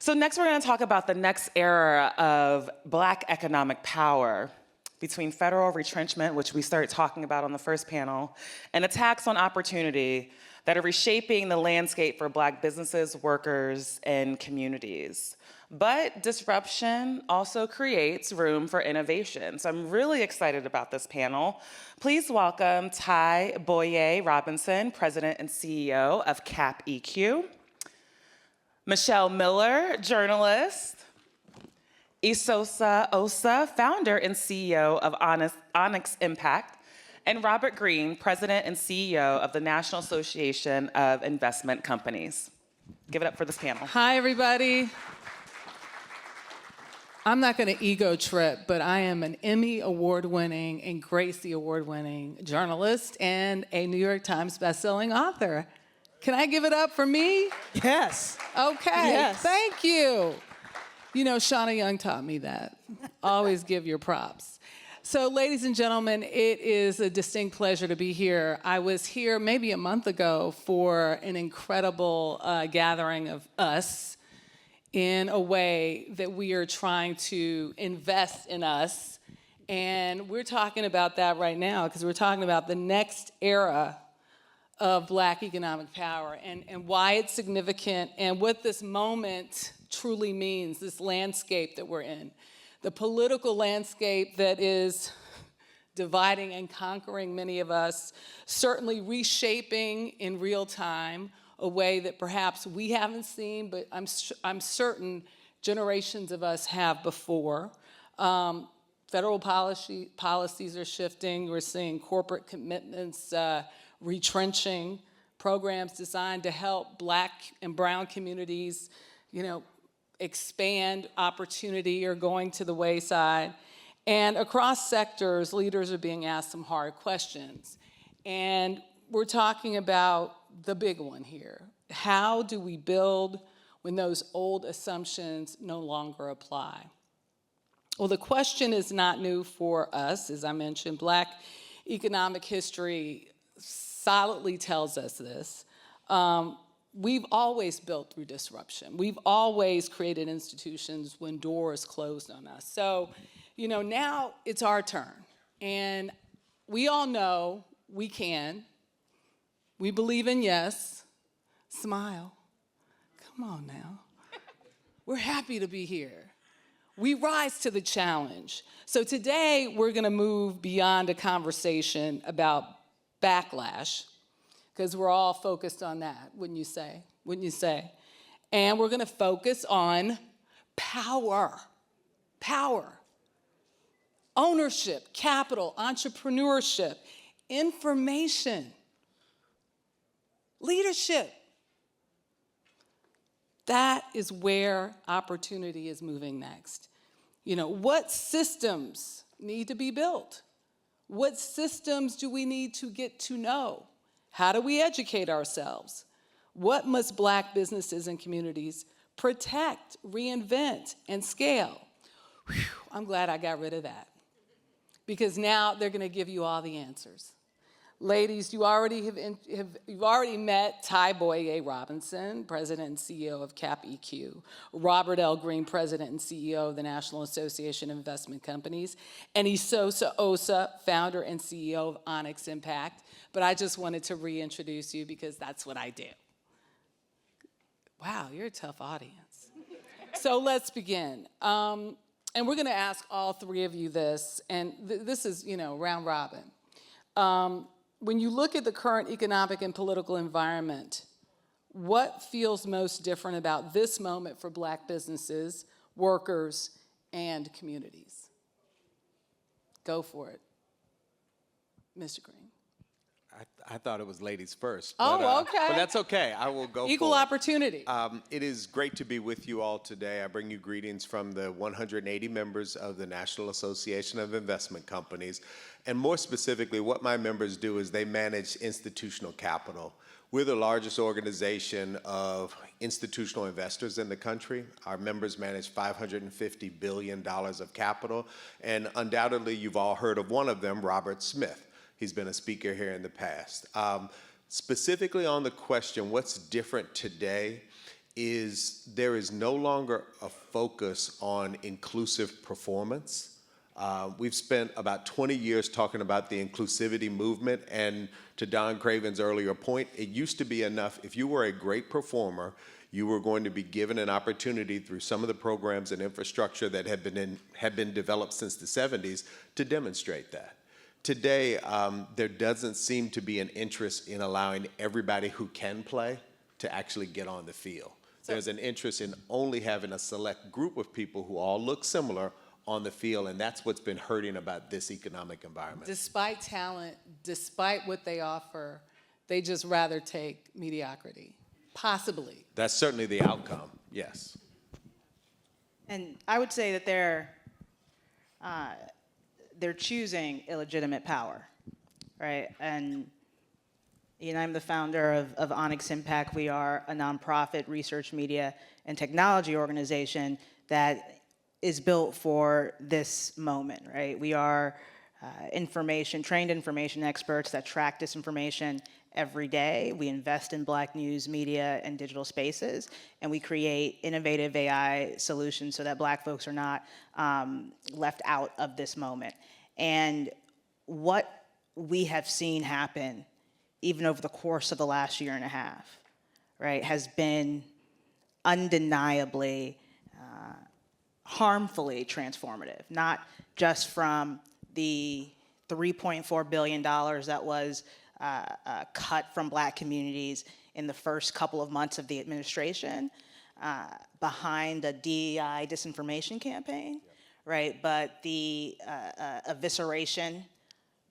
So next we're going to talk about the next era of Black economic power between federal retrenchment, which we started talking about on the first panel, and attacks on opportunity that are reshaping the landscape for Black businesses, workers, and communities. But disruption also creates room for innovation. So I'm really excited about this panel. Please welcome Boyea Robinson, President and CEO of CapEQ. Michelle Miller, journalist. Isosa Osa, founder and CEO of Onyx Impact. And Robert Greene, President and CEO of the National Association of Investment Companies. Give it up for this panel. Hi, everybody. I'm not going to ego trip, but I am an Emmy award-winning and Gracie award-winning journalist and a New York Times bestselling author. Can I give it up for me? Yes. Okay, Yes. Thank you. You know, Shauna Young taught me that. Always give your props. So, ladies and gentlemen, it is a distinct pleasure to be here. I was here maybe a month ago for an incredible gathering of us in a way that we are trying to invest in us. And we're talking about that right now because we're talking about the next era of Black economic power and why it's significant and what this moment truly means, this landscape that we're in. The political landscape that is dividing and conquering many of us, certainly reshaping in real time a way that perhaps we haven't seen, but I'm certain generations of us have before. Federal policies are shifting. We're seeing corporate commitments retrenching, programs designed to help Black and brown communities, expand opportunity are going to the wayside. And across sectors, leaders are being asked some hard questions. And we're talking about the big one here. How do we build when those old assumptions no longer apply? Well, the question is not new for us. As I mentioned, Black economic history solidly tells us this. We've always built through disruption. We've always created institutions when doors closed on us. So, now it's our turn. And we all know we can. We believe in yes. Smile. Come on now. We're happy to be here. We rise to the challenge. So today, we're going to move beyond a conversation about backlash, because we're all focused on that, wouldn't you say? Wouldn't you say? And we're going to focus on power, ownership, capital, entrepreneurship, information, leadership. That is where opportunity is moving next. What systems need to be built? What systems do we need to get to know? How do we educate ourselves? What must Black businesses and communities protect, reinvent, and scale? Whew, I'm glad I got rid of that, because now they're going to give you all the answers. Ladies, you've already met Boyea Robinson, President and CEO of CapEQ, Robert L. Greene, President and CEO of the National Association of Investment Companies, and Isosa Osa, founder and CEO of Onyx Impact. But I just wanted to reintroduce you because that's what I do. Wow, you're a tough audience. So let's begin. And we're going to ask all three of you this, and this is, round robin. When you look at the current economic and political environment, what feels most different about this moment for Black businesses, workers, and communities? Go for it. Mr. Greene. I thought it was ladies first. Oh, okay. But that's okay. I will go Equal opportunity. It is great to be with you all today. I bring you greetings from the 180 members of the National Association of Investment Companies. And more specifically, what my members do is they manage institutional capital. We're the largest organization of institutional investors in the country. Our members manage $550 billion of capital. And undoubtedly, you've all heard of one of them, Robert Smith. He's been a speaker here in the past. Specifically on the question, what's different today, is there is no longer a focus on inclusive performance. We've spent about 20 years talking about the inclusivity movement, and to Don Craven's earlier point, it used to be enough if you were a great performer, you were going to be given an opportunity through some of the programs and infrastructure that had been developed since the 70s to demonstrate that. Today, there doesn't seem to be an interest in allowing everybody who can play to actually get on the field. There's an interest in only having a select group of people who all look similar on the field, and that's what's been hurting about this economic environment. Despite talent, despite what they offer, they just rather take mediocrity, possibly. That's certainly the outcome, yes. And I would say that they're choosing illegitimate power, right? And I'm the founder of Onyx Impact. We are a nonprofit research, media, and technology organization that is built for this moment, right? We are trained information experts that track disinformation every day. We invest in Black news, media, and digital spaces, and we create innovative AI solutions so that Black folks are not left out of this moment. And what we have seen happen, even over the course of the last year and a half, right, has been undeniably harmfully transformative, not just from the $3.4 billion that was cut from Black communities in the first couple of months of the administration behind a DEI disinformation campaign, right? But the evisceration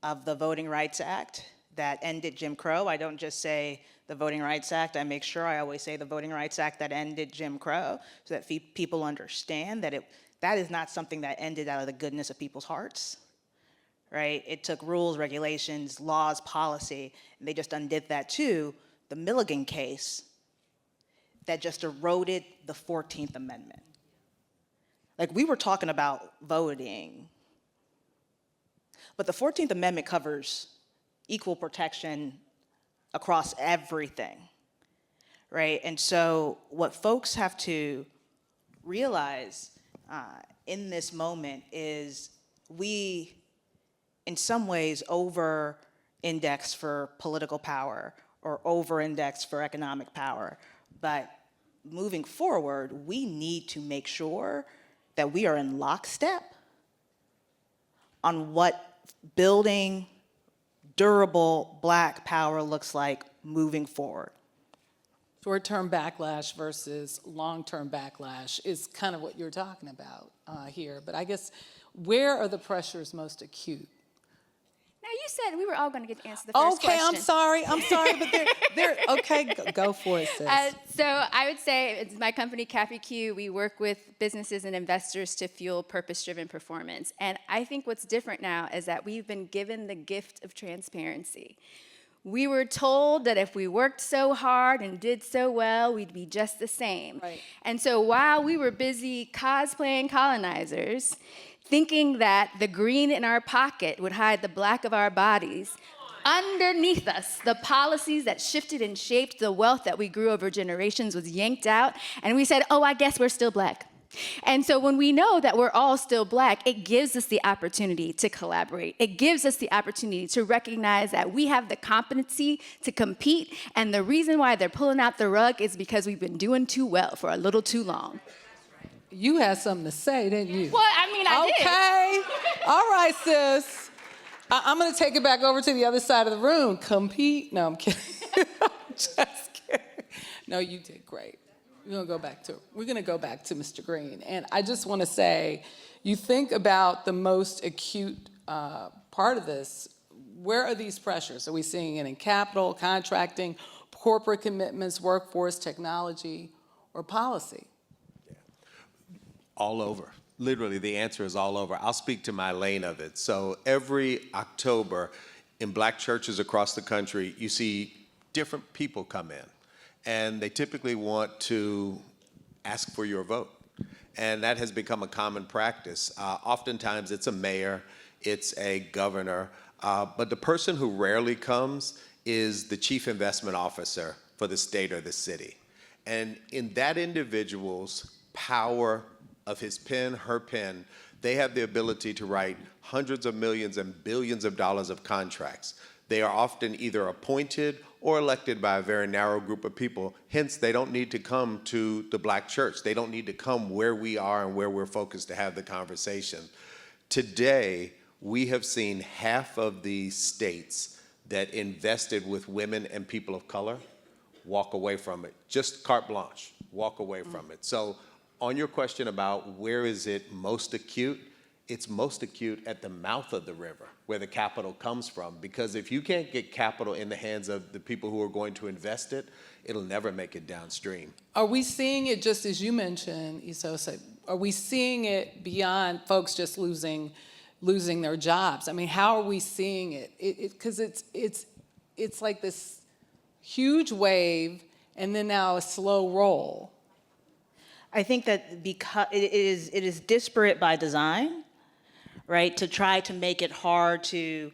of the Voting Rights Act that ended Jim Crow. I don't just say the Voting Rights Act. I make sure I always say the Voting Rights Act that ended Jim Crow, so that people understand that that is not something that ended out of the goodness of people's hearts, right? It took rules, regulations, laws, policy, and they just undid that too. The Milligan case that just eroded the 14th Amendment. Like, we were talking about voting, but the 14th Amendment covers equal protection across everything, right? And so what folks have to realize in this moment is we, in some ways, over-index for political power or over-index for economic power. But moving forward, we need to make sure that we are in lockstep on what building durable Black power looks like moving forward. Short-term backlash versus long-term backlash is kind of what you're talking about here. But I guess, where are the pressures most acute? Now, you said we were all going to get to answer the first question. Okay, I'm sorry, but they're okay, go for it, sis. So I would say, it's my company, CapEQ, we work with businesses and investors to fuel purpose-driven performance. And I think what's different now is that we've been given the gift of transparency. We were told that if we worked so hard and did so well, we'd be just the same. Right. And so while we were busy cosplaying colonizers, thinking that the green in our pocket would hide the black of our bodies, underneath us, the policies that shifted and shaped the wealth that we grew over generations was yanked out, and we said, oh, I guess we're still Black. And so when we know that we're all still Black, it gives us the opportunity to collaborate. It gives us the opportunity to recognize that we have the competency to compete, and the reason why they're pulling out the rug is because we've been doing too well for a little too long. You had something to say, didn't you? Well, I mean, I did. Okay, all right, sis. I'm gonna take it back over to the other side of the room. Compete? No, I'm kidding. I'm just kidding. No, you did great. We're gonna go back to Mr. Greene. And I just wanna say, you think about the most acute part of this, where are these pressures? Are we seeing it in capital, contracting, corporate commitments, workforce, technology, or policy? All over. Literally, the answer is all over. I'll speak to my lane of it. So every October in Black churches across the country, you see different people come in, and they typically want to ask for your vote. And that has become a common practice. Oftentimes it's a mayor, it's a governor, but the person who rarely comes is the chief investment officer for the state or the city. And in that individual's power of his pen, her pen, they have the ability to write hundreds of millions and billions of dollars of contracts. They are often either appointed or elected by a very narrow group of people. Hence, they don't need to come to the Black church. They don't need to come where we are and where we're focused to have the conversation. Today, we have seen half of the states that invested with women and people of color walk away from it. Just carte blanche, walk away from it. So on your question about where is it most acute, it's most acute at the mouth of the river, where the capital comes from. Because if you can't get capital in the hands of the people who are going to invest it, it'll never make it downstream. Are we seeing it, just as you mentioned, Isosa, are we seeing it beyond folks just losing their jobs? I mean, how are we seeing it? Because it's like this huge wave and then now a slow roll. I think that because it is disparate by design, right, to try to make it hard to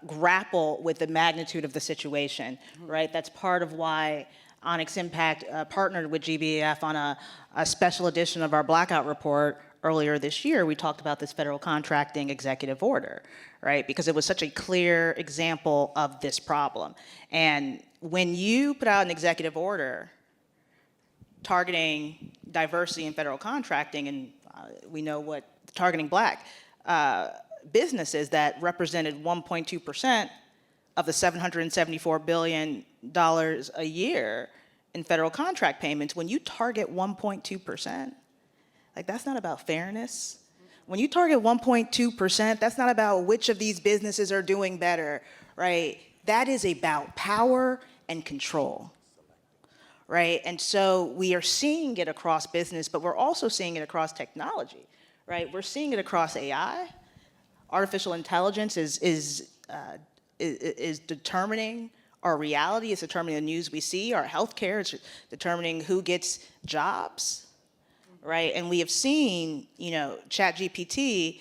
grapple with the magnitude of the situation, right? That's part of why Onyx Impact partnered with GBAF on a special edition of our Blackout Report earlier this year. We talked about this federal contracting executive order, right? Because it was such a clear example of this problem. And when you put out an executive order targeting diversity in federal contracting, and we know what targeting Black businesses that represented 1.2% of the $774 billion a year in federal contract payments, when you target 1.2%, like, that's not about fairness. When you target 1.2%, that's not about which of these businesses are doing better, right? That is about power and control, right? And so we are seeing it across business, but we're also seeing it across technology, right? We're seeing it across AI. Artificial intelligence is determining our reality. It's determining the news we see. Our healthcare is determining who gets jobs, right? And we have seen, ChatGPT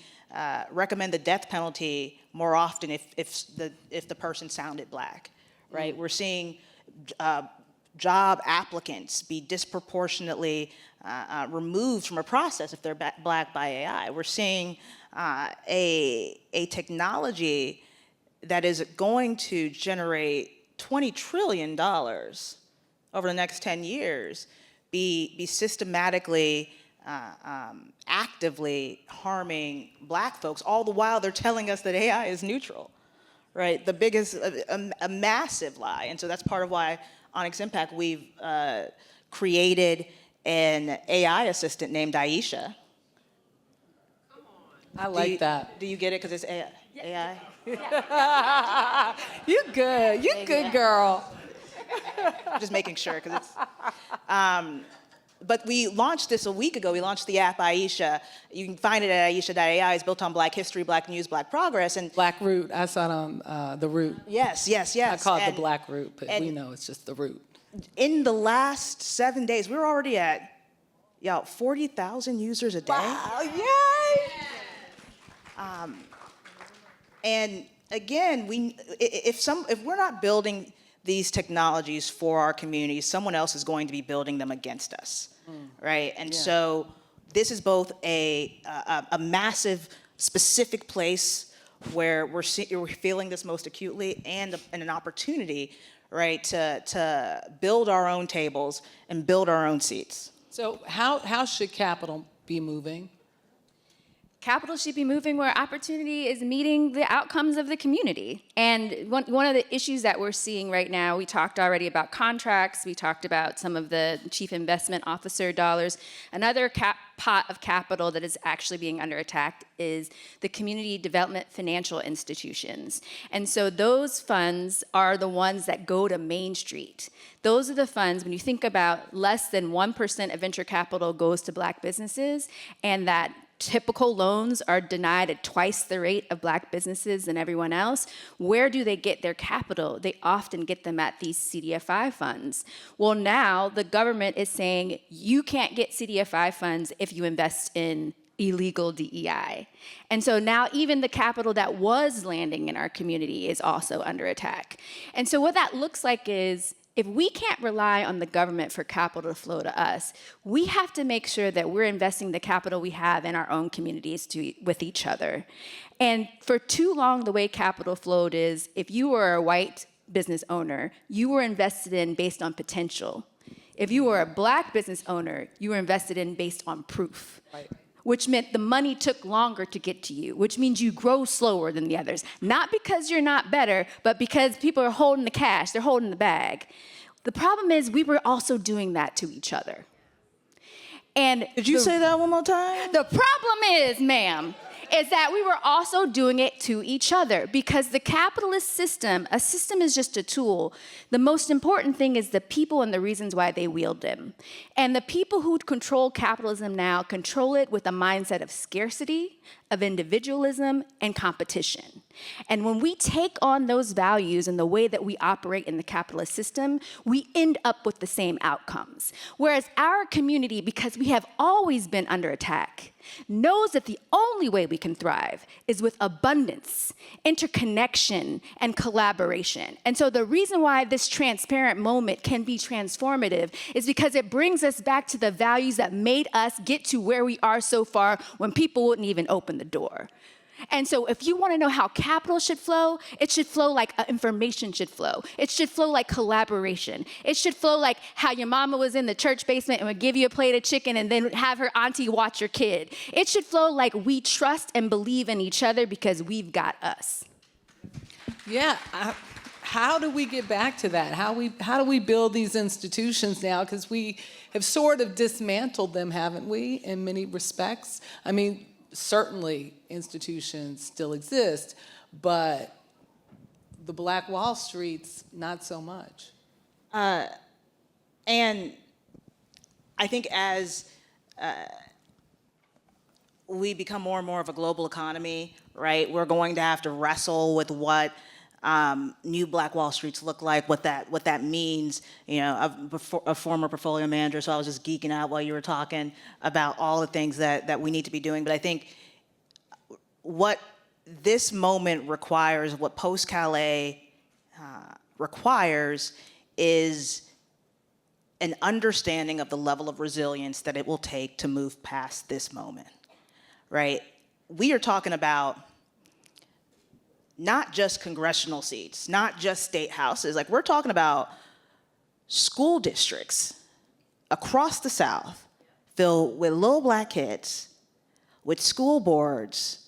recommend the death penalty more often if the person sounded Black, right? We're seeing job applicants be disproportionately removed from a process if they're Black by AI. We're seeing a technology that is going to generate $20 trillion over the next 10 years be systematically, actively harming Black folks, all the while they're telling us that AI is neutral, right? The biggest, a massive lie. And so that's part of why Onyx Impact, we've created an AI assistant named Aisha. I like that. Do you get it because it's AI? AI? You good. You good, girl. Just making sure, because it's... but we launched this a week ago. We launched the app Aisha. You can find it at aisha.ai. It's built on Black history, Black news, Black progress. And Black Root. I saw it on the Root. Yes. I call it the Black Root, but we know it's just the Root. In the last 7 days, we're already at 40,000 users a day. Wow, yay! And again, if we're not building these technologies for our communities, someone else is going to be building them against us, right? And so this is both a massive, specific place where we're feeling this most acutely, and an opportunity, right, to build our own tables and build our own seats. So how should capital be moving? Capital should be moving where opportunity is meeting the outcomes of the community. And one of the issues that we're seeing right now, we talked already about contracts, we talked about some of the chief investment officer dollars. Another pot of capital that is actually being under attack is the community development financial institutions. And so those funds are the ones that go to Main Street. Those are the funds, when you think about less than 1% of venture capital goes to Black businesses, and that typical loans are denied at twice the rate of Black businesses than everyone else. Where do they get their capital? They often get them at these CDFI funds. Well, now the government is saying you can't get CDFI funds if you invest in illegal DEI. And so now even the capital that was landing in our community is also under attack. And so what that looks like is if we can't rely on the government for capital to flow to us, we have to make sure that we're investing the capital we have in our own communities with each other. And for too long, the way capital flowed is if you were a white business owner, you were invested in based on potential. If you were a black business owner, you were invested in based on proof. Right. Which meant the money took longer to get to you, which means you grow slower than the others. Not because you're not better, but because people are holding the cash, they're holding the bag. The problem is we were also doing that to each other. And Did you say that one more time? the problem is, ma'am, is that we were also doing it to each other because the capitalist system, a system is just a tool. The most important thing is the people and the reasons why they wield them. And the people who control capitalism now control it with a mindset of scarcity, of individualism, and competition. And when we take on those values and the way that we operate in the capitalist system, we end up with the same outcomes. Whereas our community, because we have always been under attack, knows that the only way we can thrive is with abundance, interconnection, and collaboration. And so the reason why this transparent moment can be transformative is because it brings us back to the values that made us get to where we are so far when people wouldn't even open the door. And so if you want to know how capital should flow, it should flow like information should flow. It should flow like collaboration. It should flow like how your mama was in the church basement and would give you a plate of chicken and then have her auntie watch your kid. It should flow like we trust and believe in each other because we've got us. Yeah, how do we get back to that? How do we build these institutions now? Because we have sort of dismantled them, haven't we, in many respects? I mean, certainly institutions still exist, but the Black Wall Streets, not so much. And I think as we become more and more of a global economy, right, we're going to have to wrestle with what new Black Wall Streets look like, what that means. You know, I'm a former portfolio manager, so I was just geeking out while you were talking about all the things that we need to be doing. But I think what this moment requires, what post-Calais requires, is an understanding of the level of resilience that it will take to move past this moment, right? We are talking about not just congressional seats, not just state houses. Like, we're talking about school districts across the South filled with little Black kids, with school boards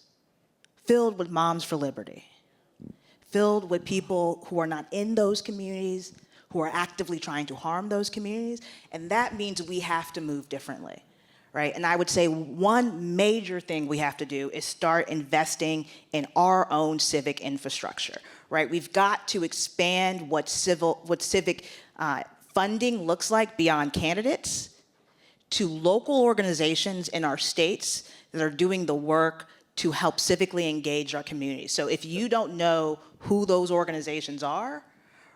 filled with Moms for Liberty, filled with people who are not in those communities, who are actively trying to harm those communities. And that means we have to move differently, right? And I would say one major thing we have to do is start investing in our own civic infrastructure, right? We've got to expand what civic funding looks like beyond candidates to local organizations in our states that are doing the work to help civically engage our communities. So if you don't know who those organizations are,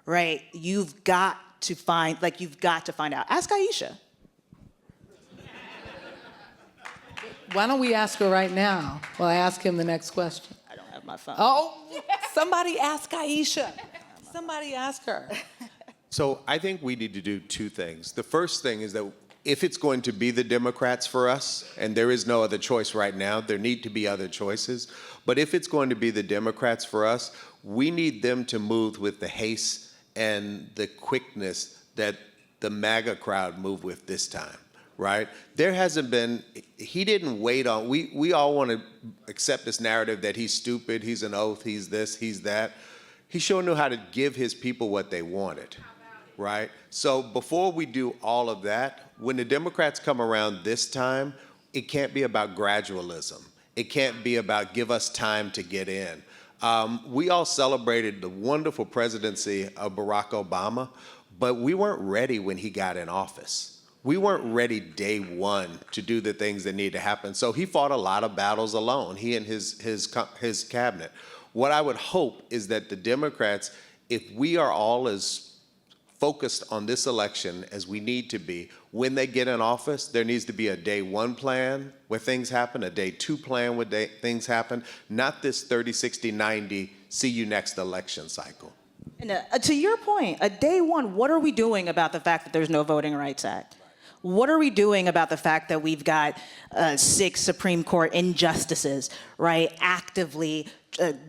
right, you've got to find out. Ask Aisha. Why don't we ask her right now? Well, I ask him the next question. I don't have my phone. Oh, somebody ask Aisha. Somebody ask her. So I think we need to do two things. The first thing is that if it's going to be the Democrats for us, and there is no other choice right now, there need to be other choices, but if it's going to be the Democrats for us, we need them to move with the haste and the quickness that the MAGA crowd moved with this time, right? There hasn't been, he didn't wait on, we all want to accept this narrative that he's stupid, he's an oath, he's this, he's that. He sure knew how to give his people what they wanted. Right? So before we do all of that, when the Democrats come around this time, it can't be about gradualism. It can't be about give us time to get in. We all celebrated the wonderful presidency of Barack Obama, but we weren't ready when he got in office. We weren't ready day one to do the things that need to happen. So he fought a lot of battles alone, he and his cabinet. What I would hope is that the Democrats, if we are all as focused on this election as we need to be, when they get in office, there needs to be a day one plan where things happen, a day two plan where things happen, not this 30, 60, 90, see you next election cycle. And to your point, day one, what are we doing about the fact that there's no Voting Rights Act? What are we doing about the fact that we've got 6 Supreme Court injustices, right, actively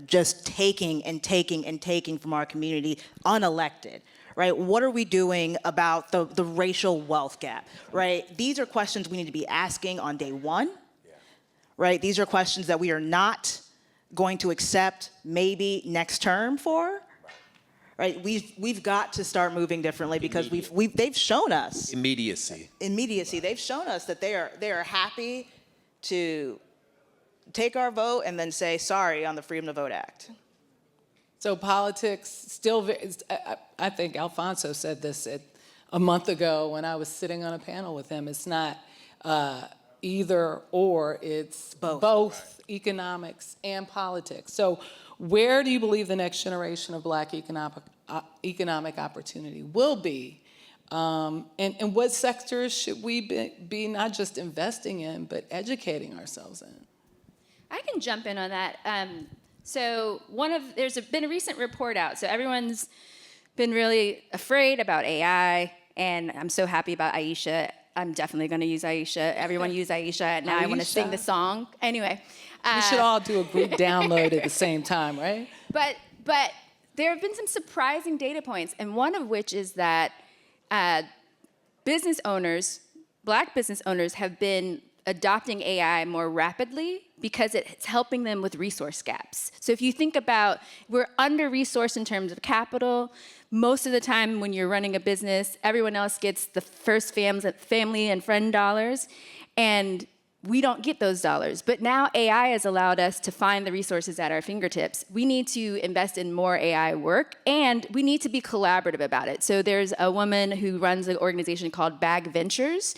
just taking and taking and taking from our community, unelected? Right? What are we doing about the racial wealth gap? Right? These are questions we need to be asking on day one. Right? These are questions that we are not going to accept maybe next term for. Right? We've got to start moving differently because they've shown us Immediacy. They've shown us that they are happy to take our vote and then say sorry on the Freedom to Vote Act. So politics still, I think Alfonso said this a month ago when I was sitting on a panel with him. It's not either or, it's both economics and politics. So where do you believe the next generation of Black economic opportunity will be? And what sectors should we be not just investing in, but educating ourselves in? I can jump in on that. So there's been a recent report out. So everyone's been really afraid about AI, and I'm so happy about Aisha. I'm definitely going to use Aisha. Everyone use Aisha. Now I want to sing the song. Anyway. We should all do a group download at the same time, right? But there have been some surprising data points, and one of which is that business owners, Black business owners, have been adopting AI more rapidly because it's helping them with resource gaps. So if you think about, we're under-resourced in terms of capital. Most of the time when you're running a business, everyone else gets the first family and friend dollars, and we don't get those dollars. But now AI has allowed us to find the resources at our fingertips. We need to invest in more AI work, and we need to be collaborative about it. So there's a woman who runs an organization called Bag Ventures,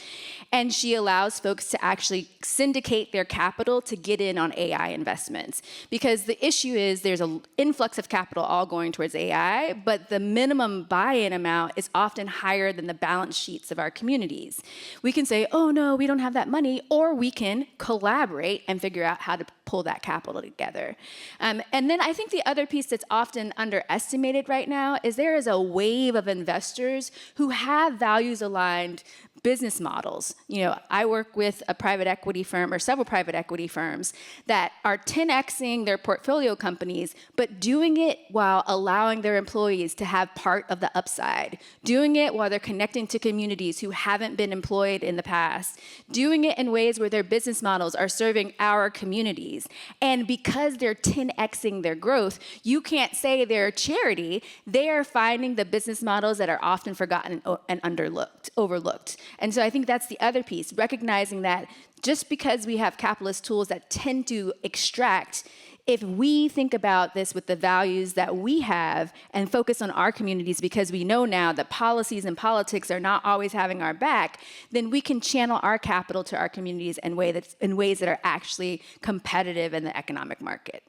and she allows folks to actually syndicate their capital to get in on AI investments. Because the issue is there's an influx of capital all going towards AI, but the minimum buy-in amount is often higher than the balance sheets of our communities. We can say, oh no, we don't have that money, or we can collaborate and figure out how to pull that capital together. And then I think the other piece that's often underestimated right now is there is a wave of investors who have values-aligned business models. You know, I work with a private equity firm or several private equity firms that are 10xing their portfolio companies, but doing it while allowing their employees to have part of the upside, doing it while they're connecting to communities who haven't been employed in the past, doing it in ways where their business models are serving our communities. And because they're 10xing their growth, you can't say they're a charity. They are finding the business models that are often forgotten and overlooked. And so I think that's the other piece, recognizing that just because we have capitalist tools that tend to extract, if we think about this with the values that we have and focus on our communities, because we know now that policies and politics are not always having our back, then we can channel our capital to our communities in ways that are actually competitive in the economic market.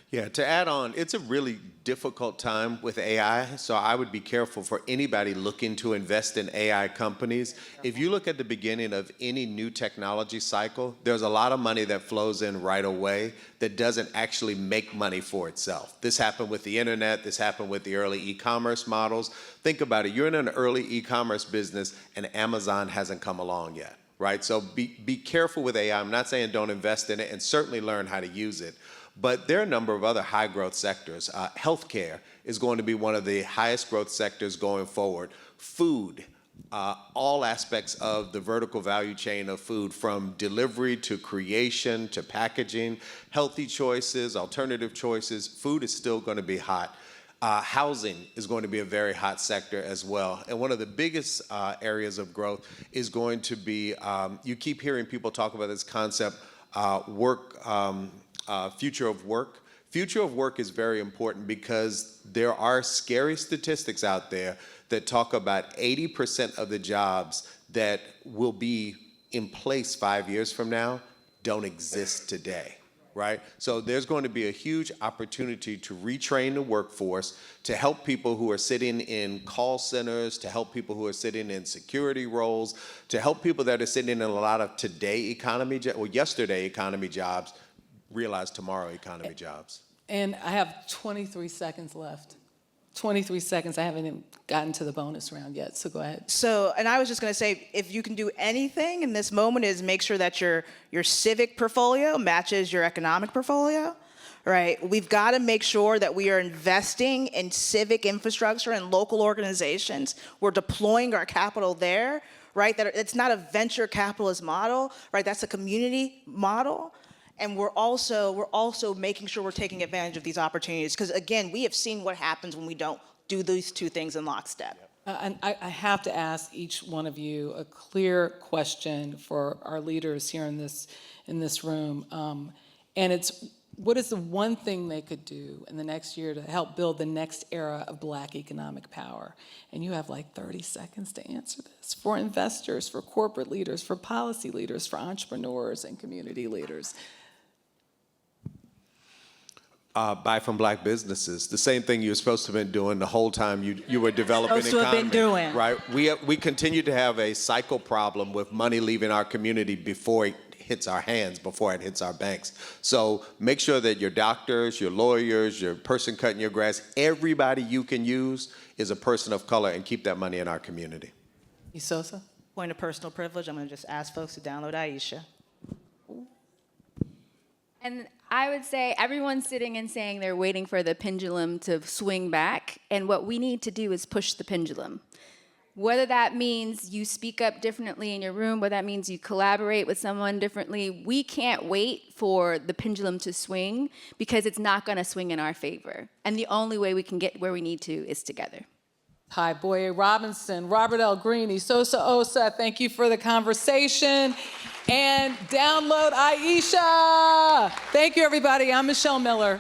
Yeah, to add on, it's a really difficult time with AI, so I would be careful for anybody looking to invest in AI companies. If you look at the beginning of any new technology cycle, there's a lot of money that flows in right away that doesn't actually make money for itself. This happened with the internet, this happened with the early e-commerce models. Think about it, you're in an early e-commerce business and Amazon hasn't come along yet, right? So be careful with AI. I'm not saying don't invest in it, and certainly learn how to use it. But there are a number of other high growth sectors. Healthcare is going to be one of the highest growth sectors going forward. Food, all aspects of the vertical value chain of food, from delivery to creation to packaging, healthy choices, alternative choices, food is still going to be hot. Housing is going to be a very hot sector as well. And one of the biggest areas of growth is going to be, you keep hearing people talk about this concept, future of work. Future of work is very important because there are scary statistics out there that talk about 80% of the jobs that will be in place 5 years from now don't exist today, right? So there's going to be a huge opportunity to retrain the workforce, to help people who are sitting in call centers, to help people who are sitting in security roles, to help people that are sitting in a lot of yesterday economy jobs, realize tomorrow economy jobs. And I have 23 seconds left. 23 seconds. I haven't even gotten to the bonus round yet, so go ahead. So, and I was just going to say, if you can do anything in this moment, is make sure that your civic portfolio matches your economic portfolio, right? We've got to make sure that we are investing in civic infrastructure and local organizations. We're deploying our capital there, right? That it's not a venture capitalist model, right? That's a community model. And we're also making sure we're taking advantage of these opportunities. Because again, we have seen what happens when we don't do these two things in lockstep. And I have to ask each one of you a clear question for our leaders here in this room. And it's, what is the one thing they could do in the next year to help build the next era of Black economic power? And you have like 30 seconds to answer this. For investors, for corporate leaders, for policy leaders, for entrepreneurs and community leaders. Buy from Black businesses. The same thing you're supposed to have been doing the whole time you were developing Supposed to have economy. been doing. Right? We continue to have a cycle problem with money leaving our community before it hits our hands, before it hits our banks. So make sure that your doctors, your lawyers, your person cutting your grass, everybody you can use is a person of color, and keep that money in our community. Isosa? Point of personal privilege, I'm going to just ask folks to download Aisha. And I would say everyone's sitting and saying they're waiting for the pendulum to swing back. And what we need to do is push the pendulum. Whether that means you speak up differently in your room, whether that means you collaborate with someone differently, we can't wait for the pendulum to swing because it's not going to swing in our favor. And the only way we can get where we need to is together. Hi, Boyea Robinson, Robert L. Greene, Isosa Osa, thank you for the conversation. And download Aisha. Thank you, everybody. I'm Michelle Miller.